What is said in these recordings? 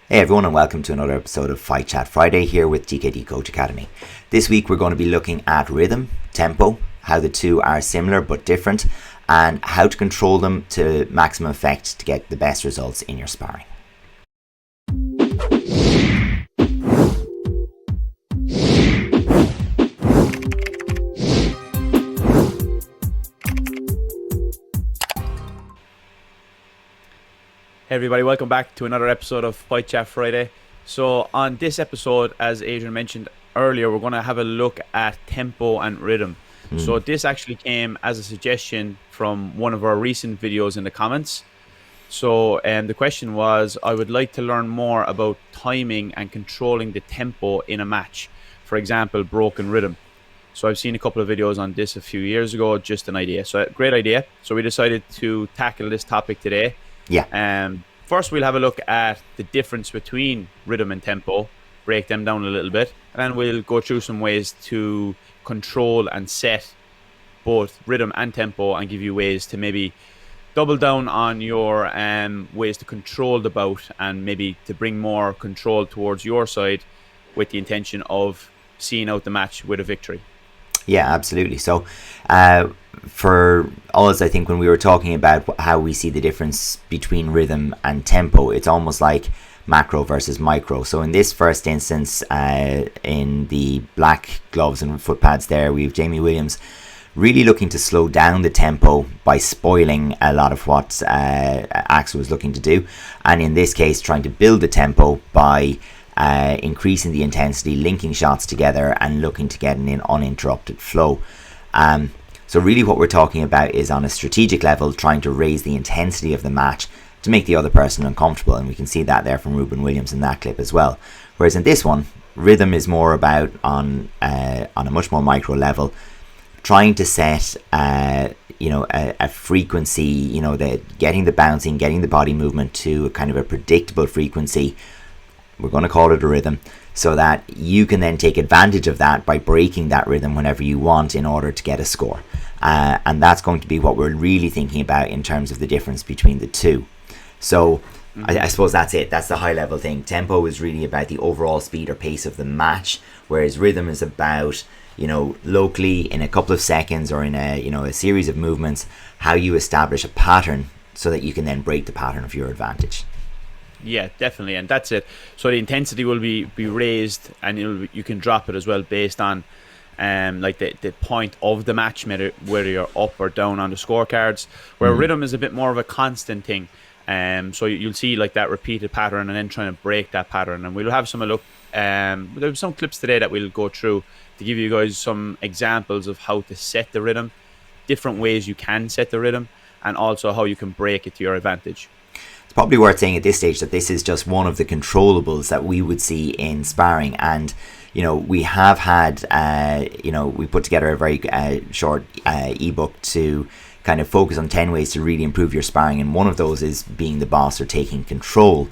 Hey everyone, and welcome to another episode of Fight Chat Friday here with TKD Coach Academy. This week we're going to be looking at rhythm, tempo, how the two are similar but different, and how to control them to maximum effect to get the best results in your sparring. Hey everybody, welcome back to another episode of Fight Chat Friday. So on this episode, as Adrian mentioned earlier, we're going to have a look at tempo and rhythm. So this actually came as a suggestion from one of our recent videos in the comments. So the question was, I would like to learn more about timing and controlling the tempo in a match. For example, broken rhythm. So I've seen a couple of videos on this a few years ago, just an idea. So great idea. So we decided to tackle this topic today. Yeah. First, we'll have a look at the difference between rhythm and tempo, break them down a little bit, and then we'll go through some ways to control and set both rhythm and tempo and give you ways to maybe double down on your ways to control the bout and maybe to bring more control towards your side with the intention of seeing out the match with a victory. Yeah, absolutely. So for us, I think when we were talking about how we see the difference between rhythm and tempo, it's almost like macro versus micro. So in this first instance, in the black gloves and foot pads there, we have Jamie Williams really looking to slow down the tempo by spoiling a lot of what Axel was looking to do. And in this case, trying to build the tempo by increasing the intensity, linking shots together and looking to get an uninterrupted flow. So really what we're talking about is on a strategic level, trying to raise the intensity of the match to make the other person uncomfortable, and we can see that there from Ruben Williams in that clip as well. Whereas in this one, rhythm is more about on a much more micro level, trying to set a frequency, getting the bouncing, getting the body movement to a kind of a predictable frequency. We're going to call it a rhythm, so that you can then take advantage of that by breaking that rhythm whenever you want in order to get a score. And that's going to be what we're really thinking about in terms of the difference between the two. So I suppose that's it. That's the high level thing. Tempo is really about the overall speed or pace of the match, whereas rhythm is about, locally in a couple of seconds or in a series of movements, how you establish a pattern so that you can then break the pattern of your advantage. Yeah, definitely, and that's it. So the intensity will be raised, and you can drop it as well based on like the point of the match, whether you're up or down on the scorecards. Where rhythm is a bit more of a constant thing. So you'll see like that repeated pattern, and then trying to break that pattern. And we'll have some look. There's some clips today that we'll go through to give you guys some examples of how to set the rhythm, different ways you can set the rhythm, and also how you can break it to your advantage. It's probably worth saying at this stage that this is just one of the controllables that we would see in sparring, and we have had we put together a very short ebook to kind of focus on 10 ways to really improve your sparring, and one of those is being the boss or taking control.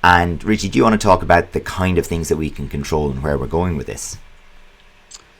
And Richie, do you want to talk about the kind of things that we can control and where we're going with this?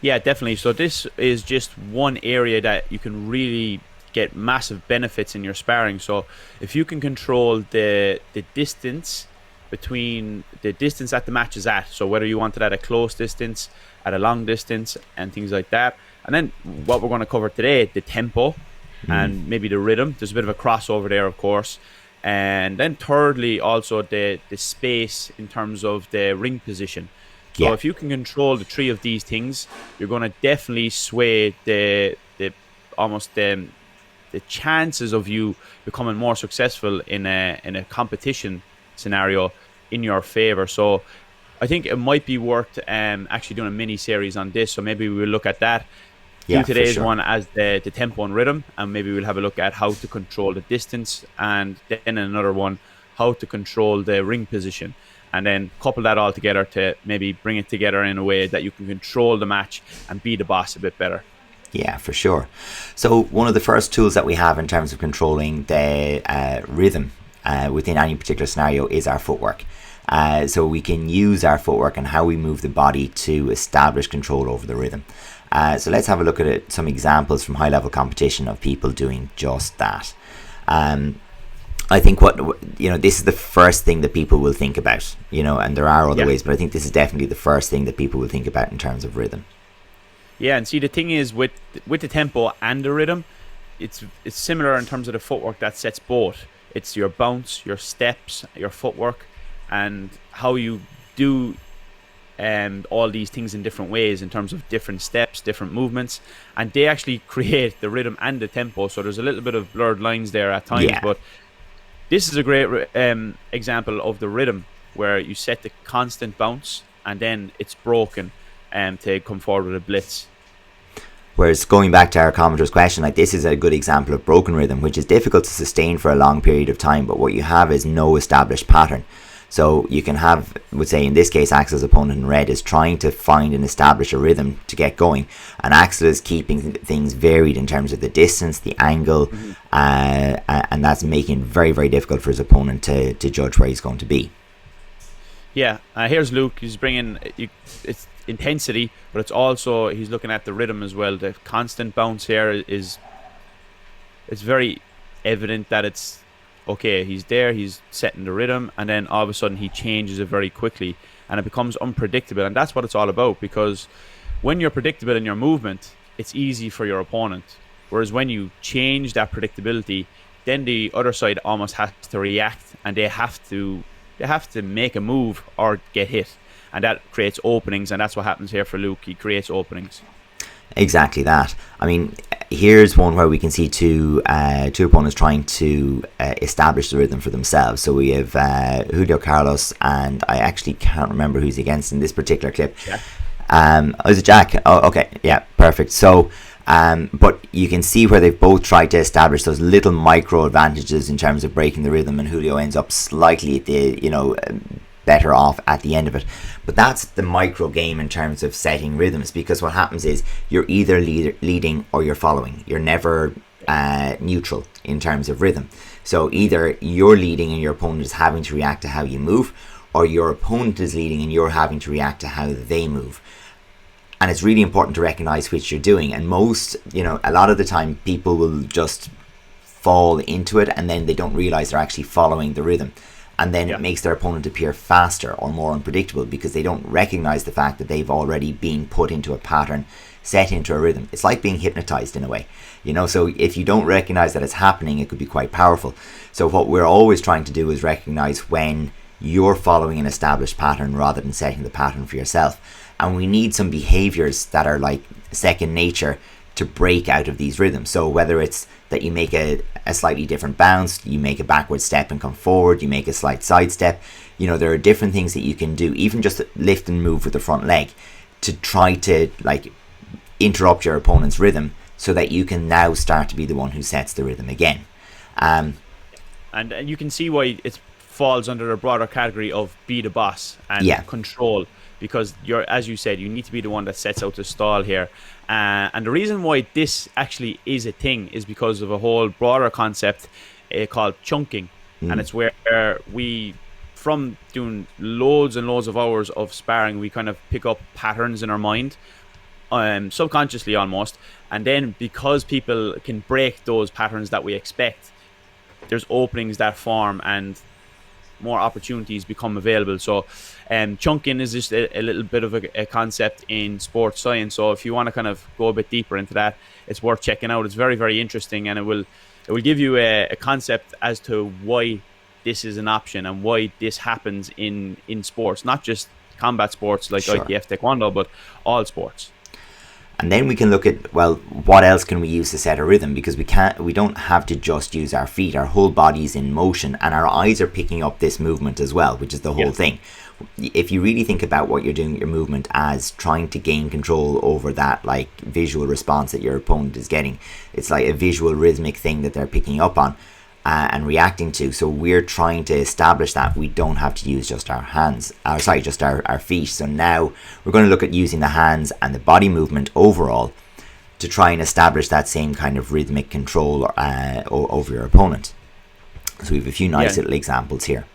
Yeah, definitely. So this is just one area that you can really get massive benefits in your sparring. So if you can control the distance between the distance that the match is at, so whether you want it at a close distance, at a long distance, and things like that, and then what we're going to cover today, the tempo and maybe the rhythm. There's a bit of a crossover there, of course. And then thirdly, also the space in terms of the ring position. So if you can control the three of these things, you're going to definitely sway the chances of you becoming more successful in a competition scenario in your favor. So I think it might be worth actually doing a mini series on this. So maybe we'll look at that. Do today's one as the tempo and rhythm, and maybe we'll have a look at how to control the distance, and then another one, how to control the ring position, and then couple that all together to maybe bring it together in a way that you can control the match and be the boss a bit better. Yeah, for sure. So one of the first tools that we have in terms of controlling the rhythm within any particular scenario is our footwork. So we can use our footwork and how we move the body to establish control over the rhythm. So let's have a look at some examples from high-level competition of people doing just that. I think this is the first thing that people will think about, and there are other ways, but I think this is definitely the first thing that people will think about in terms of rhythm. Yeah, and see, the thing is with the tempo and the rhythm, it's similar in terms of the footwork that sets both. It's your bounce, your steps, your footwork, and how you do all these things in different ways in terms of different steps, different movements, and they actually create the rhythm and the tempo. So there's a little bit of blurred lines there at times, but this is a great example of the rhythm where you set the constant bounce and then it's broken to come forward with a blitz. Whereas going back to our commenter's question, like, this is a good example of broken rhythm, which is difficult to sustain for a long period of time, but what you have is no established pattern. So you can have, would say in this case, Axel's opponent in red is trying to find and establish a rhythm to get going, and Axel is keeping things varied in terms of the distance, the angle, and that's making it very, very difficult for his opponent to judge where he's going to be. Yeah, here's Luke. He's bringing it's intensity, but it's also he's looking at the rhythm as well. The constant bounce here it's very evident that it's okay. He's there, he's setting the rhythm, and then all of a sudden he changes it very quickly, and it becomes unpredictable. And that's what it's all about, because when you're predictable in your movement, it's easy for your opponent. Whereas when you change that predictability, then the other side almost has to react, and they have to make a move or get hit, and that creates openings, and that's what happens here for Luke. He creates openings. Exactly that. I mean, here's one where we can see two opponents trying to establish the rhythm for themselves. So we have Julio Carlos, and I actually can't remember who's against in this particular clip. Is it Jack? Oh, okay, yeah, perfect. So but you can see where they've both tried to establish those little micro advantages in terms of breaking the rhythm, and Julio ends up slightly at the better off at the end of it. But that's the micro game in terms of setting rhythms, because what happens is you're either leading or you're following. You're never neutral in terms of rhythm. So either you're leading and your opponent is having to react to how you move, or your opponent is leading and you're having to react to how they move. And it's really important to recognize which you're doing. And a lot of the time people will just fall into it and then they don't realize they're actually following the rhythm. And then it makes their opponent appear faster or more unpredictable, because they don't recognize the fact that they've already been put into a pattern, set into a rhythm. It's like being hypnotized in a way, so if you don't recognize that it's happening, it could be quite powerful. So what we're always trying to do is recognize when you're following an established pattern rather than setting the pattern for yourself. And we need some behaviors that are like second nature to break out of these rhythms. So whether it's that you make a slightly different bounce, you make a backward step and come forward, you make a slight side step, there are different things that you can do, even just lift and move with the front leg, to try to interrupt your opponent's rhythm so that you can now start to be the one who sets the rhythm again. And you can see why it falls under a broader category of be the boss and control, because as you said, you need to be the one that sets out the stall here. And the reason why this actually is a thing is because of a whole broader concept called chunking. And it's where we, from doing loads and loads of hours of sparring, we kind of pick up patterns in our mind, subconsciously almost. And then because people can break those patterns that we expect, there's openings that form and more opportunities become available. So chunking is just a little bit of a concept in sports science. So if you want to kind of go a bit deeper into that, it's worth checking out. It's very, very interesting, and it will give you a concept as to why this is an option and why this happens in sports, not just combat sports like ITF Taekwondo, but all sports. And then we can look at, well, what else can we use to set a rhythm? Because we don't have to just use our feet. Our whole body's in motion, and our eyes are picking up this movement as well, which is the whole thing. If you really think about what you're doing with your movement as trying to gain control over that visual response that your opponent is getting, it's like a visual rhythmic thing that they're picking up on and reacting to. So we're trying to establish that we don't have to use just our hands, just our feet. So now we're going to look at using the hands and the body movement overall to try and establish that same kind of rhythmic control over your opponent. So we have a few nice little examples here.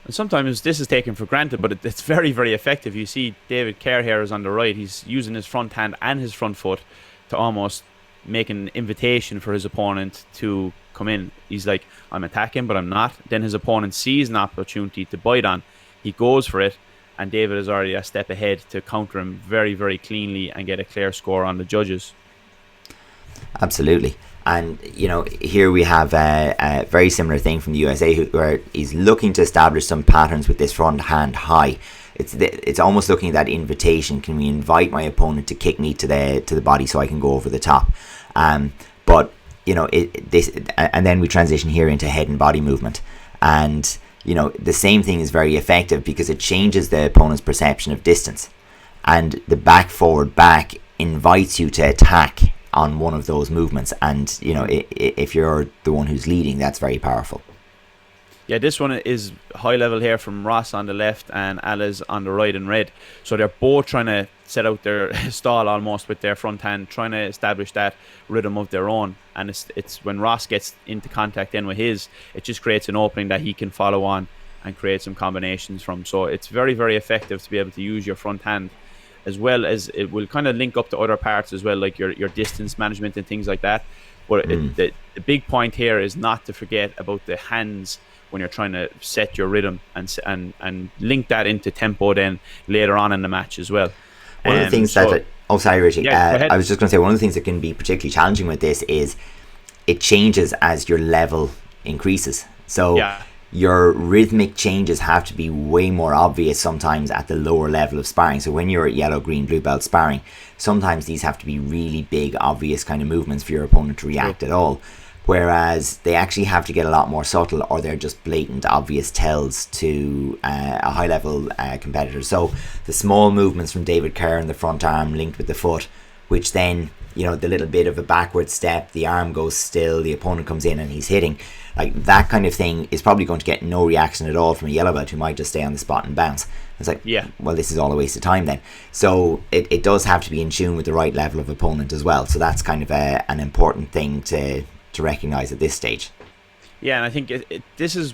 And sometimes this is taken for granted, but it's very, very effective. You see David Kerr here is on the right. He's using his front hand and his front foot to almost make an invitation for his opponent to come in. He's like, I'm attacking, but I'm not. Then his opponent sees an opportunity to bite on. He goes for it, and David is already a step ahead to counter him very, very cleanly and get a clear score on the judges. Absolutely. And, here we have a very similar thing from the USA, where he's looking to establish some patterns with this front hand high. It's almost looking at that invitation. Can we invite my opponent to kick me to the body so I can go over the top? But, and then we transition here into head and body movement. And, the same thing is very effective because it changes the opponent's perception of distance. And the back forward back invites you to attack on one of those movements, and if you're the one who's leading, that's very powerful. Yeah, this one is high level here from Ross on the left and Alice on the right in red. So they're both trying to set out their stall almost with their front hand, trying to establish that rhythm of their own. And it's when Ross gets into contact then with his, it just creates an opening that he can follow on and create some combinations from. So it's very, very effective to be able to use your front hand, as well as it will kind of link up to other parts as well, like your distance management and things like that. But the big point here is not to forget about the hands when you're trying to set your rhythm and link that into tempo then later on in the match as well. One of the things sorry, Richie. Yeah, I was just going to say, one of the things that can be particularly challenging with this is it changes as your level increases. So your rhythmic changes have to be way more obvious sometimes at the lower level of sparring. So when you're at yellow, green, blue belt sparring, sometimes these have to be really big, obvious kind of movements for your opponent to react at all. Whereas they actually have to get a lot more subtle, or they're just blatant, obvious tells to a high level competitor. So the small movements from David Kerr in the front arm linked with the foot, which then, the little bit of a backward step, the arm goes still, the opponent comes in and he's hitting. Like that kind of thing is probably going to get no reaction at all from a yellow belt who might just stay on the spot and bounce. It's like, well, this is all a waste of time then. So it does have to be in tune with the right level of opponent as well. So that's kind of an important thing to recognize at this stage. Yeah, and I think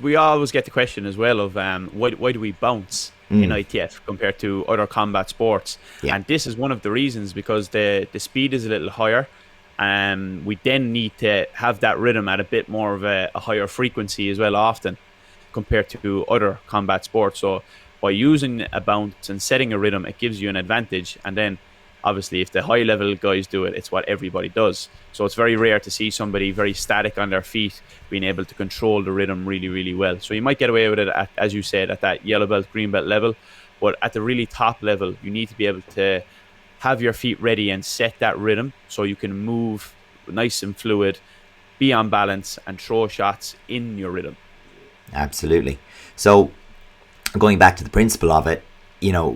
we always get the question as well of why do we bounce in ITF compared to other combat sports? And this is one of the reasons, because the speed is a little higher. We then need to have that rhythm at a bit more of a higher frequency as well often compared to other combat sports. So by using a bounce and setting a rhythm, it gives you an advantage. And then obviously if the high level guys do it, it's what everybody does. So it's very rare to see somebody very static on their feet being able to control the rhythm really, really well. So you might get away with it, as you said, at that yellow belt, green belt level. But at the really top level, you need to be able to have your feet ready and set that rhythm so you can move nice and fluid, be on balance, and throw shots in your rhythm. Absolutely. So going back to the principle of it,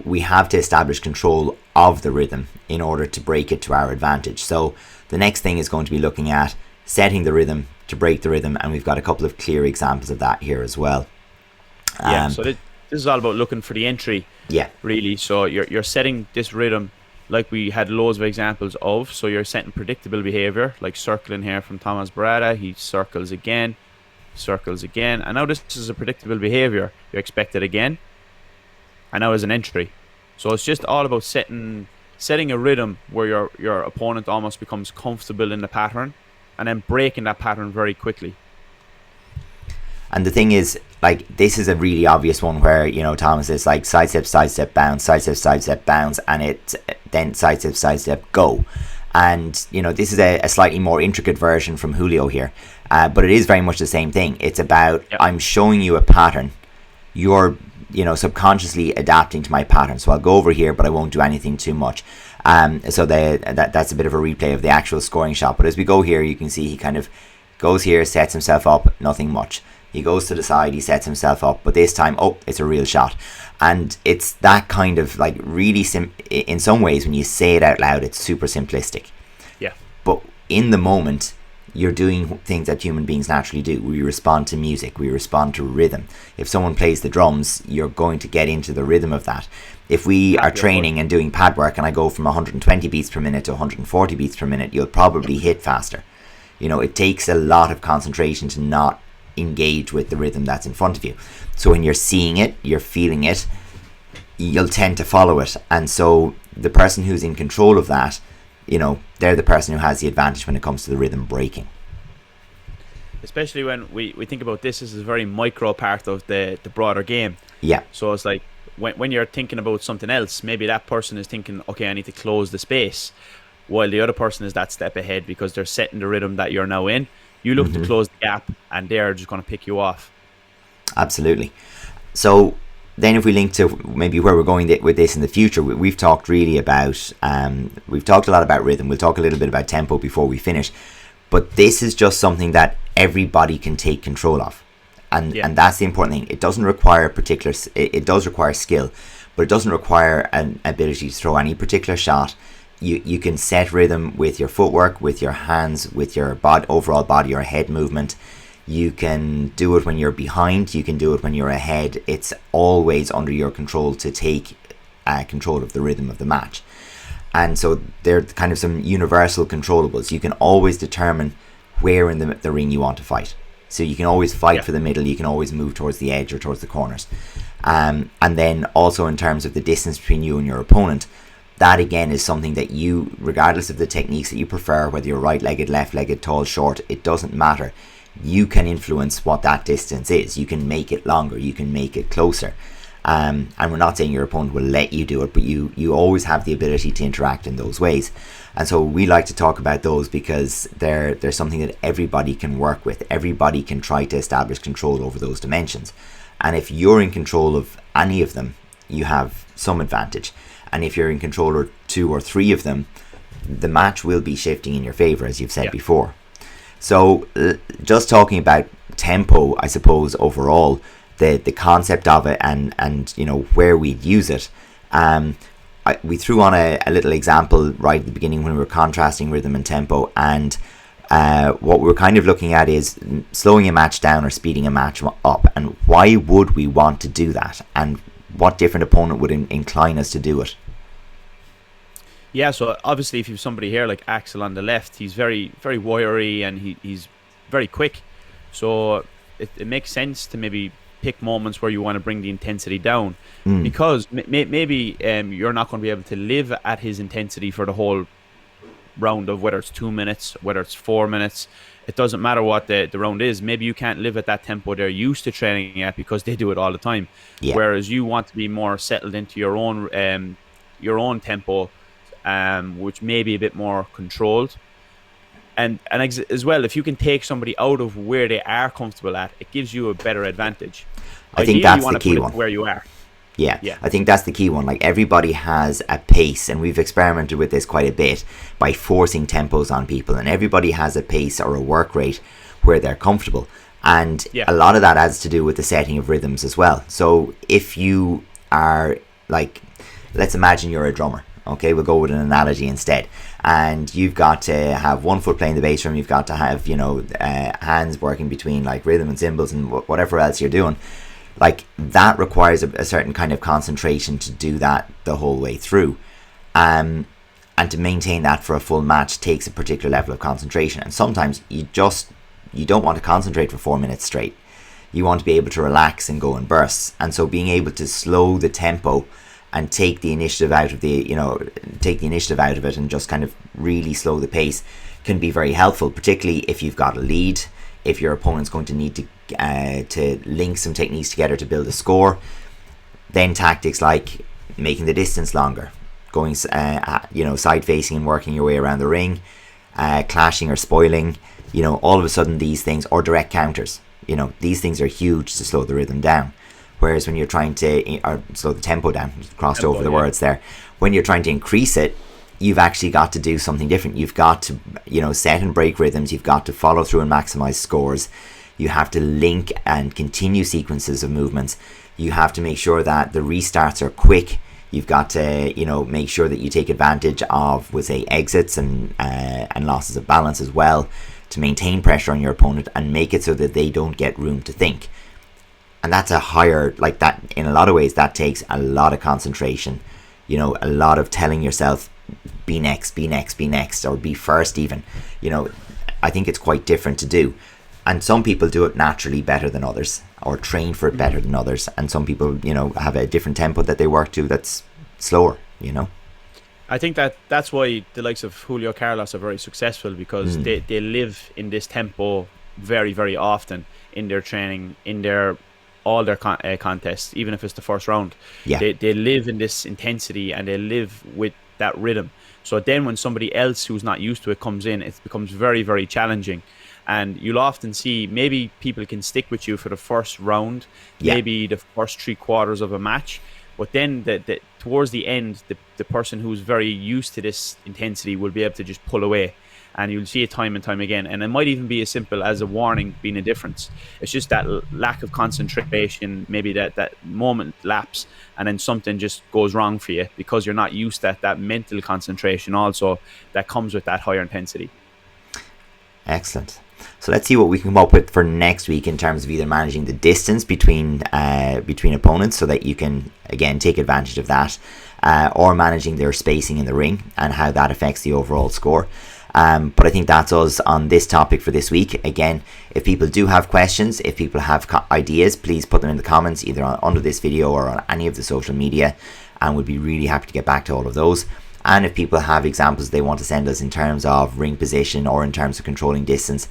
we have to establish control of the rhythm in order to break it to our advantage. So the next thing is going to be looking at setting the rhythm to break the rhythm, and we've got a couple of clear examples of that here as well. So this is all about looking for the entry. Really. So you're setting this rhythm like we had loads of examples of. So you're setting predictable behavior, like circling here from Thomas Barada. He circles again, and now this is a predictable behavior. You expect it again, and now as an entry. So it's just all about setting a rhythm where your opponent almost becomes comfortable in the pattern, and then breaking that pattern very quickly. And the thing is, like, this is a really obvious one where, Thomas is like sidestep, bounce, sidestep, bounce, and it then sidestep, go. And, this is a slightly more intricate version from Julio here. But it is very much the same thing. It's about, I'm showing you a pattern. You're, subconsciously adapting to my pattern. So I'll go over here, but I won't do anything too much. So that's a bit of a replay of the actual scoring shot. But as we go here, you can see he kind of goes here, sets himself up, nothing much. He goes to the side, he sets himself up, but this time, it's a real shot. And it's that kind of, like, really, in some ways, when you say it out loud, it's super simplistic. Yeah. But in the moment, you're doing things that human beings naturally do. We respond to music, we respond to rhythm. If someone plays the drums, you're going to get into the rhythm of that. If we are training and doing pad work and I go from 120 beats per minute to 140 beats per minute, you'll probably hit faster. It takes a lot of concentration to not engage with the rhythm that's in front of you. So when you're seeing it, you're feeling it, you'll tend to follow it. And so the person who's in control of that they're the person who has the advantage when it comes to the rhythm breaking. Especially when we think about this as a very micro part of the broader game. Yeah. So it's like when you're thinking about something else, maybe that person is thinking, okay, I need to close the space, while the other person is that step ahead because they're setting the rhythm that you're now in. You look to close the gap, and they're just going to pick you off. Absolutely. So then if we link to maybe where we're going with this in the future, we've talked really about, we've talked a lot about rhythm. We'll talk a little bit about tempo before we finish. But this is just something that everybody can take control of. And that's the important thing. It doesn't require it does require skill, but it doesn't require an ability to throw any particular shot. You can set rhythm with your footwork, with your hands, with your overall body or head movement. You can do it when you're behind. You can do it when you're ahead. It's always under your control to take control of the rhythm of the match. And so they're kind of some universal controllables. You can always determine where in the ring you want to fight. So you can always fight for the middle. You can always move towards the edge or towards the corners. And then also in terms of the distance between you and your opponent, that again is something that you, regardless of the techniques that you prefer, whether you're right-legged, left-legged, tall, short, it doesn't matter. You can influence what that distance is. You can make it longer. You can make it closer. And we're not saying your opponent will let you do it, but you always have the ability to interact in those ways. And so we like to talk about those because they're something that everybody can work with. Everybody can try to establish control over those dimensions. And if you're in control of any of them, you have some advantage. And if you're in control of 2 or 3 of them, the match will be shifting in your favor, as you've said before. So just talking about tempo, I suppose overall, the concept of it and where we'd use it. We threw on a little example right at the beginning when we were contrasting rhythm and tempo, and what we're kind of looking at is slowing a match down or speeding a match up, and why would we want to do that, and what different opponent would incline us to do it. Yeah, so obviously if you have somebody here like Axel on the left, he's very, very wiry and he's very quick. So it makes sense to maybe pick moments where you want to bring the intensity down, because maybe you're not going to be able to live at his intensity for the whole round of whether it's 2 minutes, whether it's 4 minutes. It doesn't matter what the round is. Maybe you can't live at that tempo they're used to training at because they do it all the time. Yeah. Whereas you want to be more settled into your own tempo, which may be a bit more controlled. And as well, if you can take somebody out of where they are comfortable at, it gives you a better advantage. I think that's the key one. Where you are. Yeah, I think that's the key one. Like, everybody has a pace, and we've experimented with this quite a bit by forcing tempos on people, and everybody has a pace or a work rate where they're comfortable. And a lot of that has to do with the setting of rhythms as well. So if you are, like, let's imagine you're a drummer. Okay, we'll go with an analogy instead. And you've got to have one foot playing the bass drum. You've got to have, hands working between like rhythm and cymbals and whatever else you're doing. Like, that requires a certain kind of concentration to do that the whole way through. And to maintain that for a full match takes a particular level of concentration. And sometimes you don't want to concentrate for 4 minutes straight. You want to be able to relax and go in bursts. And so being able to slow the tempo and take the initiative out of it and just kind of really slow the pace can be very helpful, particularly if you've got a lead, if your opponent's going to need to link some techniques together to build a score. Then tactics like making the distance longer, going side facing and working your way around the ring, clashing or spoiling, all of a sudden these things, or direct counters, these things are huge to slow the rhythm down. Whereas when you're trying to slow the tempo down, crossed over the words there, when you're trying to increase it, you've actually got to do something different. You've got to, set and break rhythms. You've got to follow through and maximize scores. You have to link and continue sequences of movements. You have to make sure that the restarts are quick. You've got to, make sure that you take advantage of, exits and losses of balance as well, to maintain pressure on your opponent and make it so that they don't get room to think. And that's a higher, like that, in a lot of ways, that takes a lot of concentration, a lot of telling yourself, be next, or be first even. I think it's quite different to do. And some people do it naturally better than others, or train for it better than others. And some people, have a different tempo that they work to that's slower, I think that's why the likes of Julio Carlos are very successful, because they live in this tempo very, very often in their training, in their all their contests, even if it's the first round. Yeah. They live in this intensity and they live with that rhythm. So then when somebody else who's not used to it comes in, it becomes very, very challenging. And you'll often see maybe people can stick with you for the first round, maybe the first 3/4 of a match. But then towards the end, the person who's very used to this intensity will be able to just pull away. And you'll see it time and time again. And it might even be as simple as a warning being a difference. It's just that lack of concentration, maybe that moment lapse, and then something just goes wrong for you because you're not used to that mental concentration also that comes with that higher intensity. Excellent. So let's see what we can come up with for next week in terms of either managing the distance between opponents, so that you can again take advantage of that, or managing their spacing in the ring and how that affects the overall score. But I think that's us on this topic for this week. Again, if people do have questions, if people have ideas, please put them in the comments either under this video or on any of the social media, and we'd be really happy to get back to all of those. And if people have examples they want to send us in terms of ring position or in terms of controlling distance,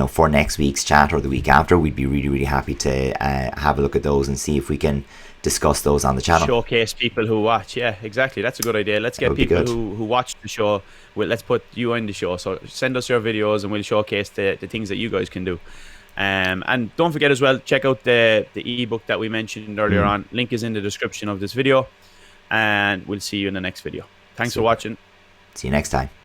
for next week's chat or the week after, we'd be really, really happy to have a look at those and see if we can discuss those on the channel. Showcase people who watch. Yeah, exactly. That's a good idea. Let's get people who watch the show. Let's put you in the show. So send us your videos and we'll showcase the things that you guys can do. And don't forget as well, check out the ebook that we mentioned earlier on. Link is in the description of this video. And we'll see you in the next video. Thanks for watching. See you next time.